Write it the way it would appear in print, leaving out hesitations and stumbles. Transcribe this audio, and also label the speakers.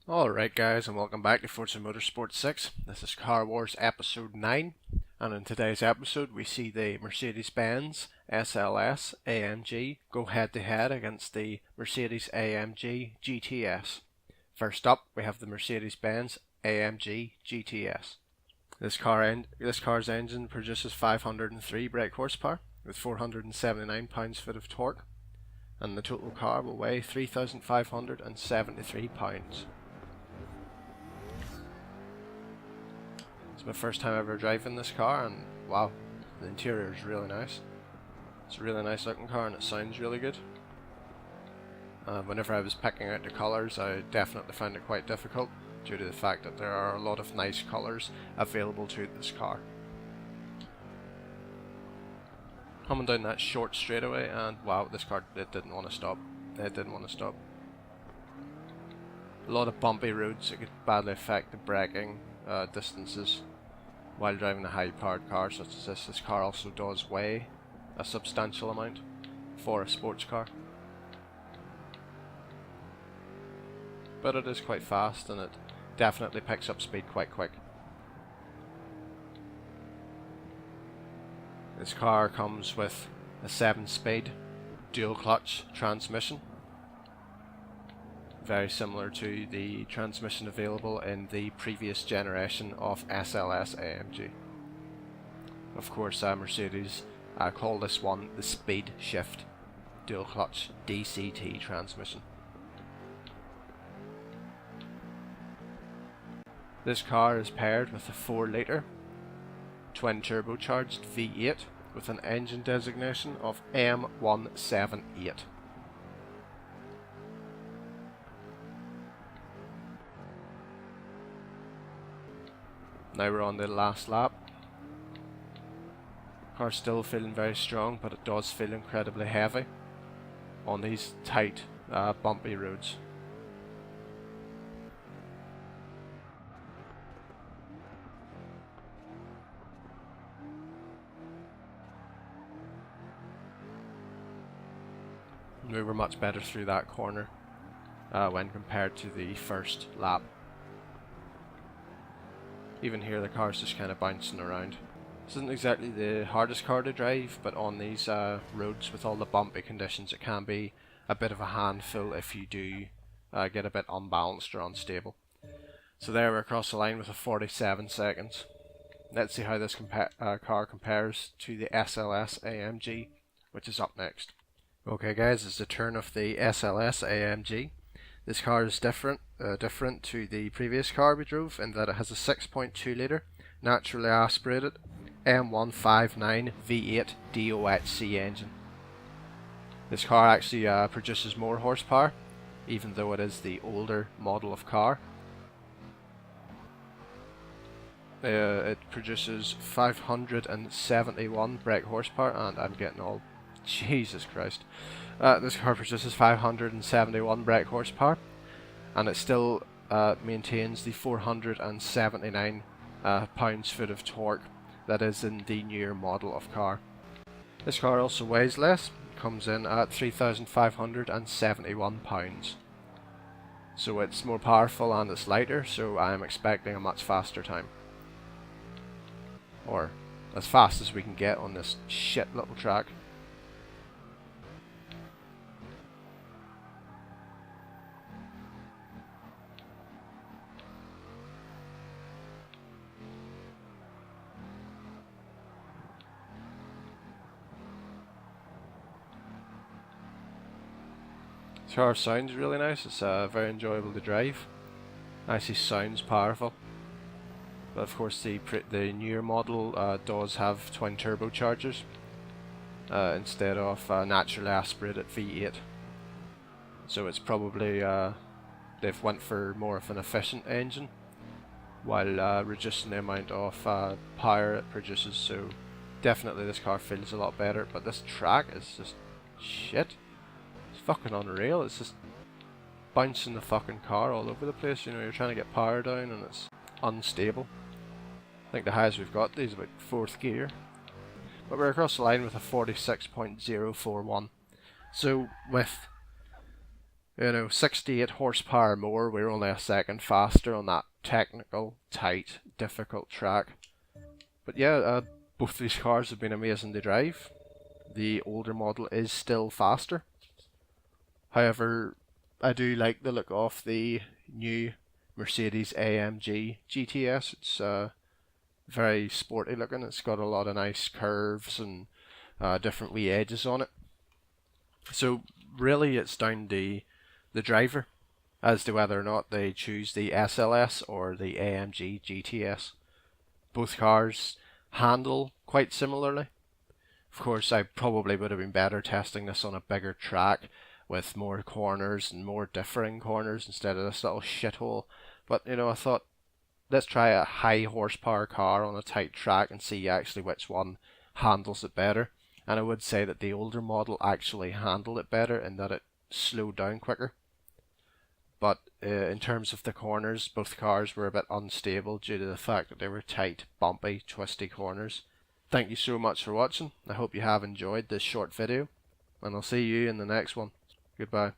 Speaker 1: Alright guys, and welcome back to Forza Motorsport 6. This is Car Wars episode 9, and in today's episode we see the Mercedes-Benz SLS AMG go head to head against the Mercedes AMG GTS. First up we have the Mercedes-Benz AMG GTS. This car's engine produces 503 brake horsepower with 479 pounds-foot of torque, and the total car will weigh 3,573 pounds. It's my first time ever driving this car, and wow, the interior is really nice. It's a really nice looking car and it sounds really good. Whenever I was picking out the colours, I definitely found it quite difficult due to the fact that there are a lot of nice colours available to this car. Coming down that short straightaway, and wow, this car, it didn't want to stop. It didn't want to stop. A lot of bumpy roads, it could badly affect the braking distances while driving a high powered car such as this. This car also does weigh a substantial amount for a sports car, but it is quite fast and it definitely picks up speed quite quick. This car comes with a 7-speed dual clutch transmission, very similar to the transmission available in the previous generation of SLS AMG. Of course, Mercedes call this one the Speed Shift dual clutch DCT transmission. This car is paired with a 4-litre twin turbocharged V8 with an engine designation of M178. Now we're on the last lap. Car's still feeling very strong, but it does feel incredibly heavy on these tight, bumpy roads. We were much better through that corner when compared to the first lap. Even here the car's just kind of bouncing around. This isn't exactly the hardest car to drive, but on these roads with all the bumpy conditions it can be a bit of a handful if you do get a bit unbalanced or unstable. So there we're across the line with a 47 seconds. Let's see how this car compares to the SLS AMG, which is up next. Okay guys, it's the turn of the SLS AMG. This car is different to the previous car we drove in that it has a 6.2 litre naturally aspirated M159 V8 DOHC engine. This car actually produces more horsepower, even though it is the older model of car. It produces 571 brake horsepower, and I'm getting all Jesus Christ. This car produces 571 brake horsepower, and it still maintains the 479 pounds-foot of torque that is in the newer model of car. This car also weighs less, comes in at 3,571 pounds. So it's more powerful and it's lighter, so I'm expecting a much faster time. Or as fast as we can get on this shit little track. This car sounds really nice, it's very enjoyable to drive. Actually sounds powerful. But of course the newer model does have twin turbochargers instead of naturally aspirated V8. So it's probably, they've went for more of an efficient engine while reducing the amount of power it produces. So definitely this car feels a lot better, but this track is just shit. It's fucking unreal. It's just bouncing the fucking car all over the place. You know, you're trying to get power down and it's unstable. I think the highest we've got is about 4th gear. But we're across the line with a 46.041. So with You know, 68 horsepower more, we're only a second faster on that technical, tight, difficult track. But yeah, both these cars have been amazing to drive. The older model is still faster. However, I do like the look of the new Mercedes AMG GTS. It's very sporty looking. It's got a lot of nice curves and different wee edges on it. So really it's down to the driver as to whether or not they choose the SLS or the AMG GTS. Both cars handle quite similarly. Of course, I probably would have been better testing this on a bigger track with more corners and more differing corners instead of this little shithole. But you know, I thought, let's try a high horsepower car on a tight track and see actually which one handles it better. And I would say that the older model actually handled it better in that it slowed down quicker. But in terms of the corners, both cars were a bit unstable due to the fact that they were tight, bumpy, twisty corners. Thank you so much for watching. I hope you have enjoyed this short video, and I'll see you in the next one. Goodbye.